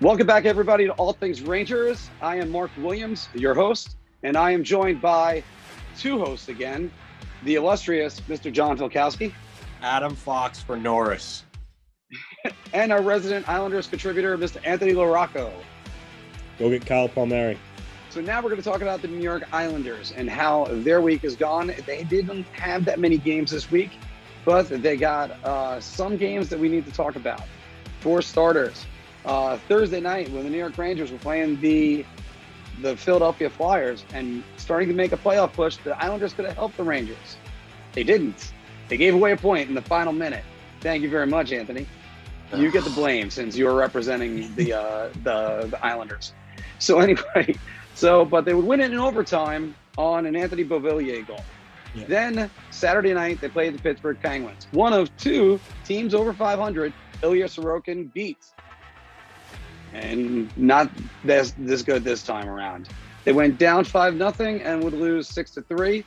Welcome back, everybody, to All Things Rangers. I am Mark Williams, your host, and I am joined by two hosts again, the illustrious Mr. John Filkowski. Adam Fox for Norris. And our resident Islanders contributor, Mr. Anthony LaRocco. Go get Kyle Palmieri. So now we're going to talk about the New York Islanders and how their week is gone. They didn't have that many games this week, but they got some games that we need to talk about. For starters, Thursday night when the New York Rangers were playing the Philadelphia Flyers and starting to make a playoff push, the Islanders could have helped the Rangers. They didn't. They gave away a point in the final minute. Thank you very much, Anthony. You get the blame since you were representing the Islanders. So anyway, but they would win it in overtime on an Anthony Beauvillier goal. Yeah. Then Saturday night they played the Pittsburgh Penguins. One of two teams over 500 Ilya Sorokin beats. And not this good this time around. They went down 5-0 and would lose 6-3.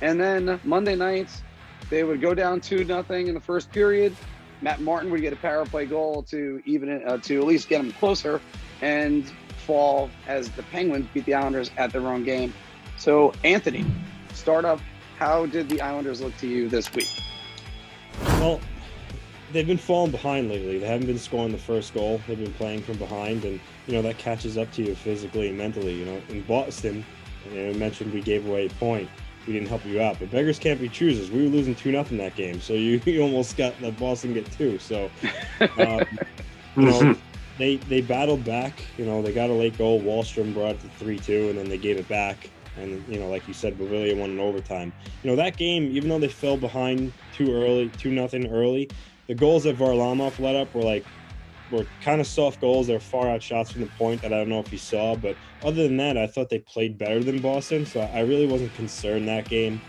And then Monday nights, they would go down 2-0 in the first period. Matt Martin would get a power play goal to even it, to at least get them closer, and fall as the Penguins beat the Islanders at their own game. So, Anthony, start up. How did the Islanders look to you this week? Well, they've been falling behind lately. They haven't been scoring the first goal. They've been playing from behind, and that catches up to you physically and mentally. In Boston, I mentioned we gave away a point. We didn't help you out, but beggars can't be choosers. We were losing 2-0 that game, so you almost got let Boston get two. So, they battled back. They got a late goal. Wallstrom brought it to 3-2, and then they gave it back. And like you said, Beauvillier won in overtime. That game, even though they fell behind 2-0 early. The goals that Varlamov let up were kind of soft goals. They were far out shots from the point that I don't know if you saw. But other than that, I thought they played better than Boston. So I really wasn't concerned that game.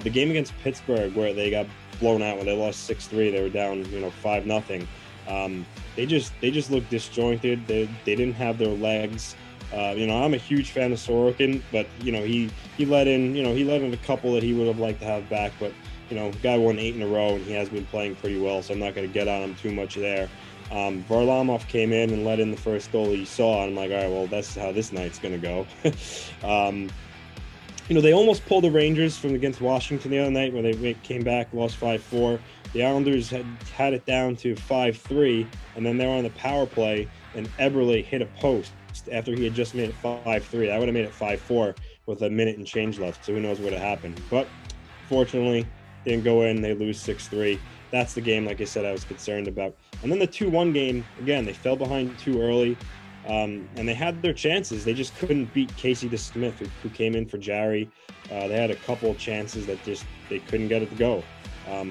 The game against Pittsburgh, where they got blown out when they lost 6-3, they were down 5-0. They just looked disjointed. They didn't have their legs. I'm a huge fan of Sorokin, but he let in a couple that he would have liked to have back, but. Guy won 8 in a row, and he has been playing pretty well, so I'm not going to get on him too much there. Varlamov came in and let in the first goal he saw, and I'm like, all right, well, that's how this night's going to go. They almost pulled the Rangers from against Washington the other night where they came back, lost 5-4. The Islanders had it down to 5-3, and then they were on the power play, and Eberle hit a post after he had just made it 5-3. I would have made it 5-4 with a minute and change left, so who knows what would have happened. But fortunately, didn't go in, they lose 6-3. That's the game, like I said, I was concerned about. And then the 2-1 game, again, they fell behind too early, and they had their chances. They just couldn't beat Casey DeSmith, who came in for Jarry. They had a couple of chances that they couldn't get it to go.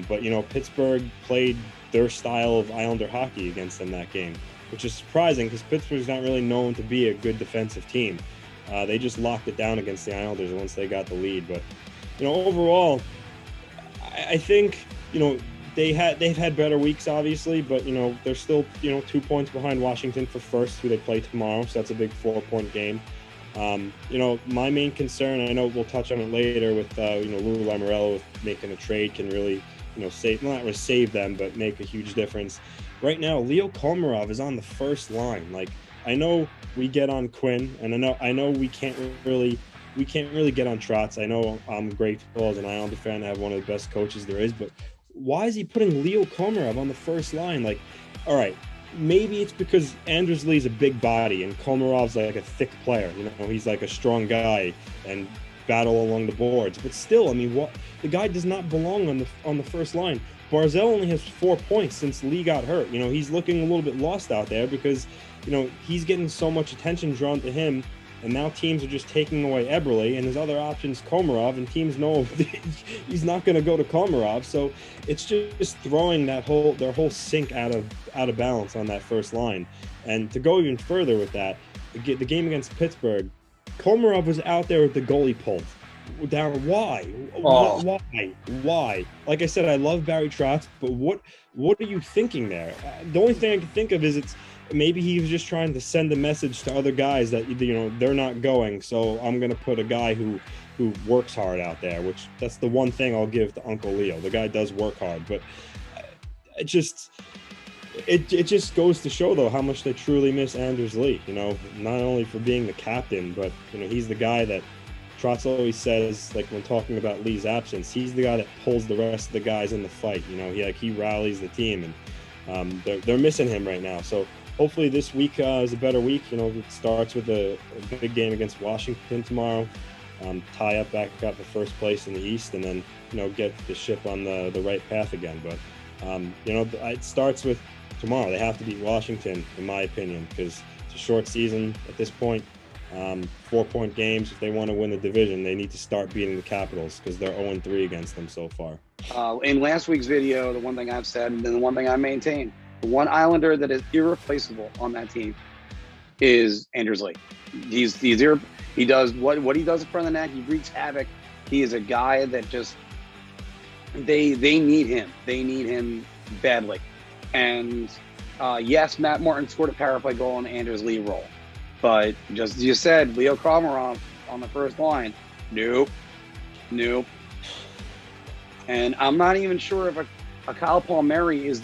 But Pittsburgh played their style of Islander hockey against them that game, which is surprising because Pittsburgh's not really known to be a good defensive team. They just locked it down against the Islanders once they got the lead. But overall, I think they've had better weeks, obviously, but they're still 2 points behind Washington for first, who they play tomorrow. So that's a big 4-point game. My main concern, I know we'll touch on it later with Lou Lamoriello with making a trade can really save, not really save them, but make a huge difference. Right now, Leo Komarov is on the first line. Like, I know we get on Quinn, and I know we can't really get on Trotz. I know I'm grateful as an Islander fan to have one of the best coaches there is, but why is he putting Leo Komarov on the first line? Like, all right, maybe it's because Anders Lee's a big body and Komarov's like a thick player. He's like a strong guy and battle along the boards. But still, I mean, what the guy does not belong on the first line. Barzal only has 4 points since Lee got hurt. He's looking a little bit lost out there because he's getting so much attention drawn to him. And now teams are just taking away Eberle, and his other option's Komarov, and teams know he's not going to go to Komarov. So it's just throwing their whole sink out of balance on that first line. And to go even further with that, the game against Pittsburgh, Komarov was out there with the goalie pulled down. Why? Oh. Why? Like I said, I love Barry Trotz, but what are you thinking there? The only thing I can think of is maybe he was just trying to send a message to other guys that they're not going, so I'm going to put a guy who works hard out there, which that's the one thing I'll give to Uncle Leo. The guy does work hard, but it just goes to show, though, how much they truly miss Anders Lee. You know, not only for being the captain, but, you know, he's the guy that Trotz always says, like when talking about Lee's absence, he's the guy that pulls the rest of the guys in the fight. You know, he rallies the team, and they're missing him right now. So hopefully this week is a better week. You know, it starts with a big game against Washington tomorrow. Tie up back up the first place in the East, and then, you know, get the ship on the right path again. But you know, it starts with tomorrow. They have to beat Washington, in my opinion, because it's a short season at this point. 4-point games. If they want to win the division, they need to start beating the Capitals, because they're 0-3 against them so far. In last week's video, the one thing I've said, and then the one thing I maintain, the one Islander that is irreplaceable on that team is Anders Lee. He does what he does in front of the net. He wreaks havoc. He is a guy that just they need him. They need him badly. And yes, Matt Martin scored a power play goal on Anders Lee role, but just as you said, Leo Komarov on the first line, nope. And I'm not even sure if a Kyle Palmieri is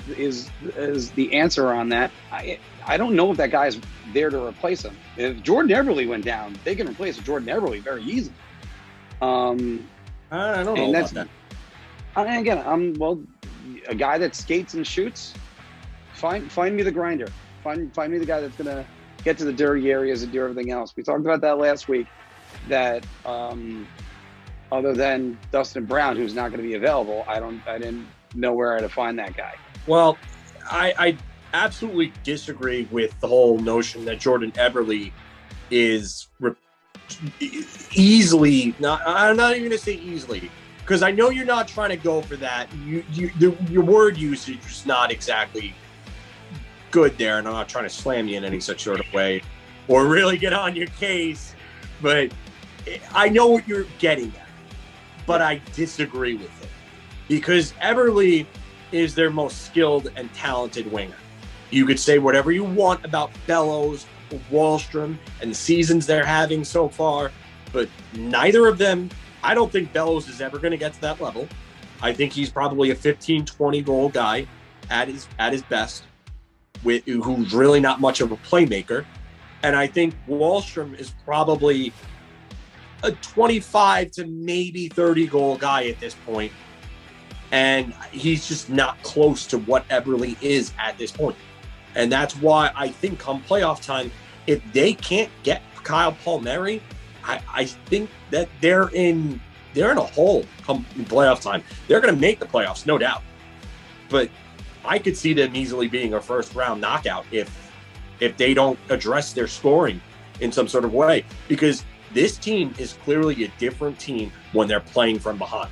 the answer on that. I don't know if that guy's there to replace him. If Jordan Eberle went down, they can replace Jordan Eberle very easily. I don't know about that. And again, a guy that skates and shoots. Find me the grinder. Find me the guy that's gonna get to the dirty areas and do everything else. We talked about that last week. That other than Dustin Brown, who's not going to be available, I didn't know where to find that guy. Well, I absolutely disagree with the whole notion that Jordan Eberle is easily. I'm not even going to say easily, because I know you're not trying to go for that. Your word usage is not exactly good there, and I'm not trying to slam you in any such sort of way or really get on your case, but I know what you're getting at, but I disagree with it, because Eberle is their most skilled and talented winger. You could say whatever you want about Bellows, Wahlstrom, and the seasons they're having so far, but neither of them, I don't think Bellows is ever going to get to that level. I think he's probably a 15, 20 goal guy at his best, who's really not much of a playmaker. And I think Wahlstrom is probably a 25 to maybe 30 goal guy at this point. And he's just not close to what Eberle is at this point. And that's why I think come playoff time, if they can't get Kyle Palmieri, I think that they're in a hole come playoff time. They're going to make the playoffs, no doubt. But I could see them easily being a first-round knockout if they don't address their scoring in some sort of way, because this team is clearly a different team when they're playing from behind.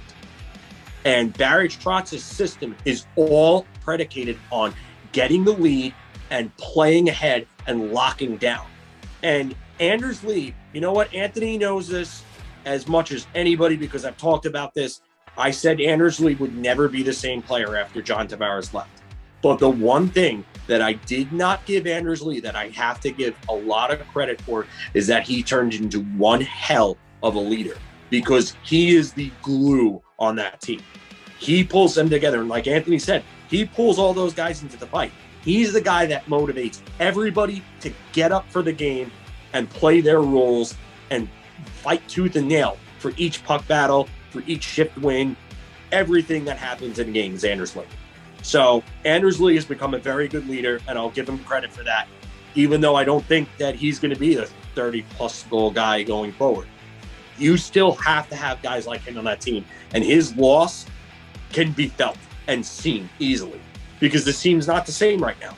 And Barry Trotz's system is all predicated on getting the lead and playing ahead and locking down. And Anders Lee, you know what? Anthony knows this as much as anybody, because I've talked about this. I said Anders Lee would never be the same player after John Tavares left. But the one thing that I did not give Anders Lee that I have to give a lot of credit for is that he turned into one hell of a leader, because he is the glue on that team. He pulls them together. And like Anthony said, he pulls all those guys into the fight. He's the guy that motivates everybody to get up for the game and play their roles and fight tooth and nail for each puck battle, for each shift win, everything that happens in games, Anders Lee. So Anders Lee has become a very good leader, and I'll give him credit for that, even though I don't think that he's going to be the 30-plus goal guy going forward. You still have to have guys like him on that team, and his loss can be felt and seen easily, because the team's not the same right now.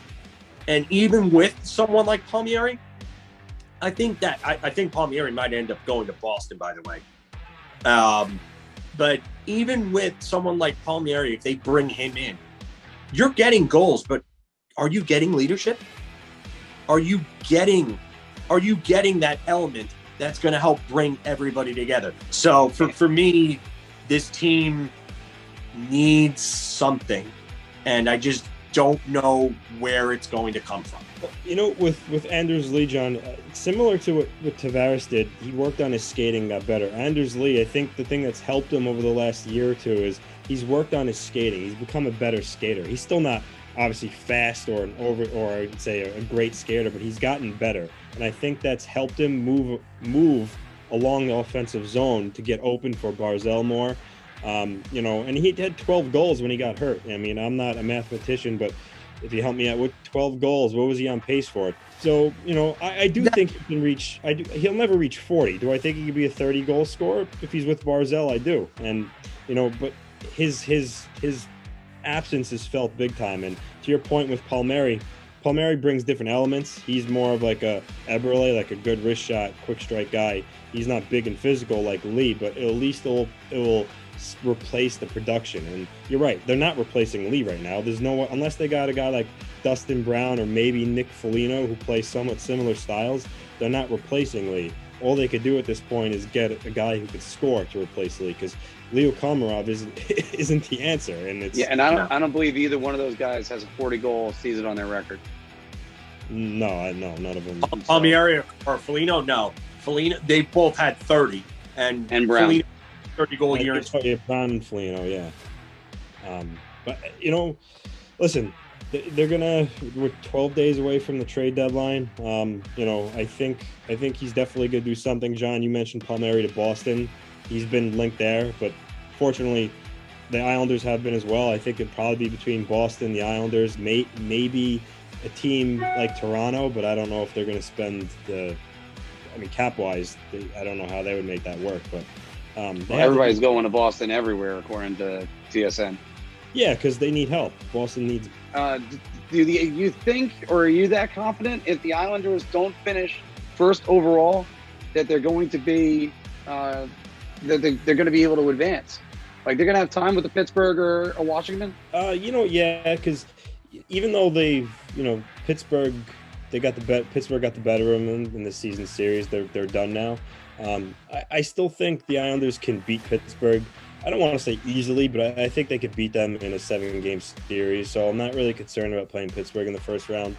And even with someone like Palmieri, I think Palmieri might end up going to Boston, by the way. But even with someone like Palmieri, if they bring him in, you're getting goals, but are you getting leadership? Are you getting that element that's going to help bring everybody together? So for me, this team needs something, and I just don't know where it's going to come from. You know, with Anders Lee, John, similar to what Tavares did, he worked on his skating, got better. Anders Lee, I think the thing that's helped him over the last year or two is he's worked on his skating. He's become a better skater. He's still not obviously fast or I'd say a great skater, but he's gotten better, and I think that's helped him move along the offensive zone to get open for Barzal more. And he had 12 goals when he got hurt. I mean, I'm not a mathematician, but if you help me out with 12 goals, what was he on pace for? So, I do think he can reach. He'll never reach 40. Do I think he could be a 30-goal scorer if he's with Barzal? I do. And but his absence is felt big time. And to your point with Palmieri brings different elements. He's more of like a Eberle, like a good wrist shot, quick strike guy. He's not big and physical like Lee, but at least it will replace the production. And you're right, they're not replacing Lee right now. There's no, unless they got a guy like Dustin Brown or maybe Nick Foligno who play somewhat similar styles, they're not replacing Lee. All they could do at this point is get a guy who could score to replace Lee, because Leo Komarov isn't the answer. And it's I don't believe either one of those guys has a 40-goal season on their record. No, none of them. Palmieri or Foligno, no. Foligno, they both had 30, and Brown. Foligno, 30-goal year. Brown and Foligno, yeah. But listen, we're 12 days away from the trade deadline. I think he's definitely gonna do something. John, you mentioned Palmieri to Boston. He's been linked there, but fortunately, the Islanders have been as well. I think it'd probably be between Boston, the Islanders, maybe a team like Toronto, but I don't know if they're going to spend cap-wise, I don't know how they would make that work. But everybody's going to Boston everywhere, according to TSN. Yeah, because they need help. Boston needs. Do you think, or are you that confident, if the Islanders don't finish first overall, that they're going to be that they're going to be able to advance? Like, they're going to have time with the Pittsburgh or Washington? Yeah, because even though Pittsburgh got the better of them in the season series, they're done now. I still think the Islanders can beat Pittsburgh. I don't want to say easily, but I think they could beat them in a 7-game series. So I'm not really concerned about playing Pittsburgh in the first round.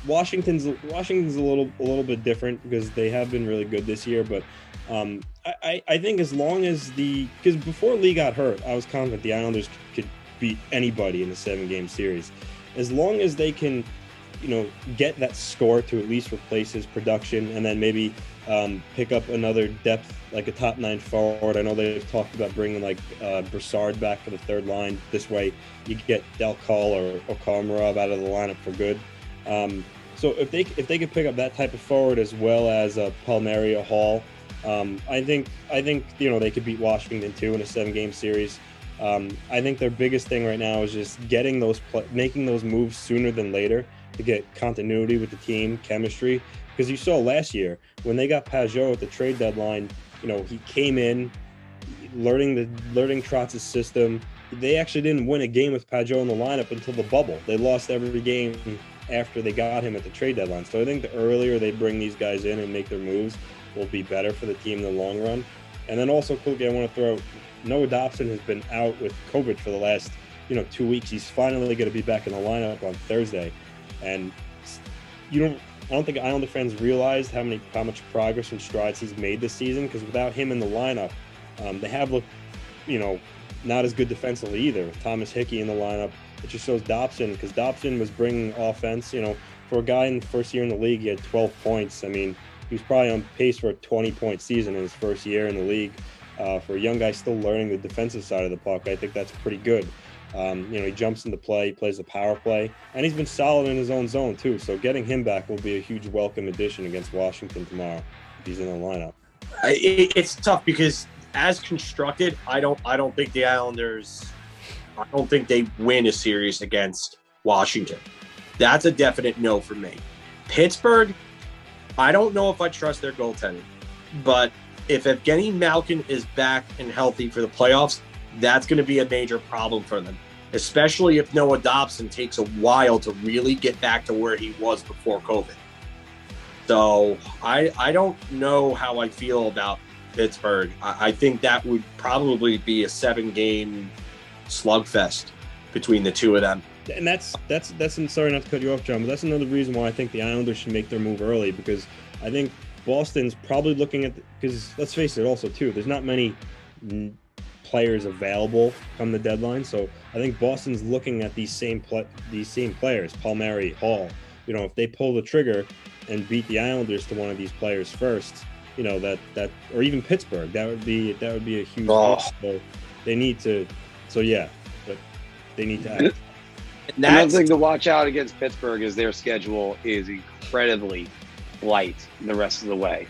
Washington's a little bit different because they have been really good this year, but I think as long as because before Lee got hurt, I was confident the Islanders could beat anybody in the 7-game series, as long as they can, get that score to at least replace his production, and then maybe pick up another depth, like a top 9 forward. I know they've talked about bringing Brassard back for the third line. This way, you get Del Call or Komarov out of the lineup for good. So if they could pick up that type of forward as well as Palmieri or Hall, I think they could beat Washington too in a 7-game series. I think their biggest thing right now is just making those moves sooner than later to get continuity with the team, chemistry. Because you saw last year when they got Pajot at the trade deadline, he came in learning Trotz's system. They actually didn't win a game with Pajot in the lineup until the bubble. They lost every game after they got him at the trade deadline. So I think the earlier they bring these guys in and make their moves will be better for the team in the long run. And then also quickly, I want to throw Noah Dobson has been out with COVID for the last 2 weeks. He's finally going to be back in the lineup on Thursday, and I don't think Islander fans realized how much progress and strides he's made this season, because without him in the lineup, they have looked not as good defensively either. With Thomas Hickey in the lineup, it just shows Dobson, because Dobson was bringing offense. For a guy in the first year in the league, he had 12 points. I mean, he was probably on pace for a 20-point season in his first year in the league. For a young guy still learning the defensive side of the puck, I think that's pretty good. He jumps into play, he plays the power play, and he's been solid in his own zone too. So getting him back will be a huge welcome addition against Washington tomorrow if he's in the lineup. It's tough because as constructed, I don't think the Islanders, I don't think they win a series against Washington. That's a definite no for me. Pittsburgh, I don't know if I trust their goaltending, but if Evgeny Malkin is back and healthy for the playoffs, that's going to be a major problem for them, especially if Noah Dobson takes a while to really get back to where he was before COVID. So I don't know how I feel about Pittsburgh. I think that would probably be a 7-game slugfest between the two of them. And that's sorry not to cut you off, John, but that's another reason why I think the Islanders should make their move early, because I think Boston's probably looking at, because let's face it also too, there's not many players available come the deadline. So I think Boston's looking at these same players, Palmieri, Hall. If they pull the trigger and beat the Islanders to one of these players first, that or even Pittsburgh, that would be a huge loss. So they need to. So yeah, but they need to act. Another thing to watch out against Pittsburgh is their schedule is incredibly light the rest of the way.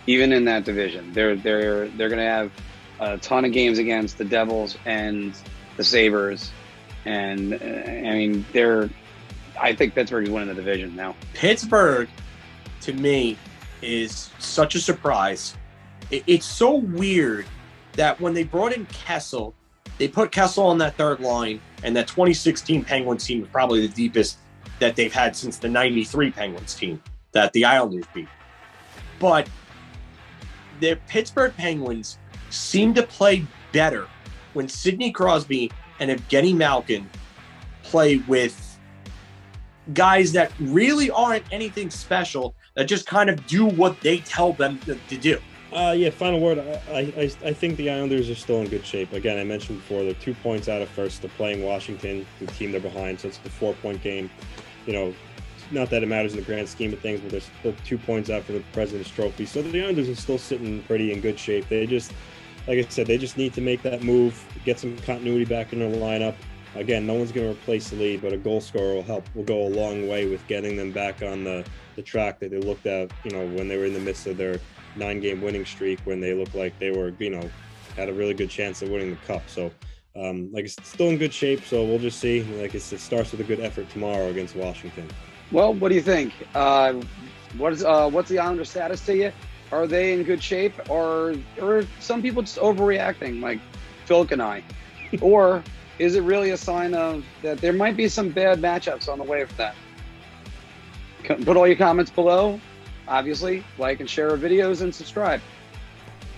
Even in that division, they're going to have a ton of games against the Devils and the Sabres, and I think Pittsburgh is winning the division now. Pittsburgh, to me, is such a surprise. It's so weird that when they brought in Kessel, they put Kessel on that third line, and that 2016 Penguins team was probably the deepest that they've had since the 93 Penguins team that the Islanders beat. But the Pittsburgh Penguins seem to play better when Sidney Crosby and Evgeny Malkin play with guys that really aren't anything special, that just kind of do what they tell them to do. Final word. I think the Islanders are still in good shape. Again, I mentioned before, they're 2 points out of first. They're playing Washington, the team they're behind, so it's a 4-point game. Not that it matters in the grand scheme of things, but they're still 2 points out for the President's Trophy. So the Islanders are still sitting pretty in good shape. They just, like I said, they just need to make that move, get some continuity back in their lineup. Again, no one's going to replace the lead, but a goal scorer will go a long way with getting them back on the track that they looked at, when they were in the midst of their 9-game winning streak, when they looked like they were, had a really good chance of winning the cup. So, it's still in good shape. So we'll just see. It starts with a good effort tomorrow against Washington. Well, what do you think? What's the Islanders' status to you? Are they in good shape, or some people just overreacting, like Filk and I? Or is it really a sign of that there might be some bad matchups on the way for that? Put all your comments below. Obviously, like and share our videos and subscribe.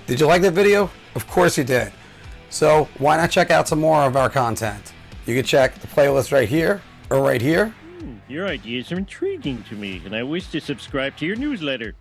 Did you like the video? Of course you did. So why not check out some more of our content? You can check the playlist right here or right here. Your ideas are intriguing to me, and I wish to subscribe to your newsletter.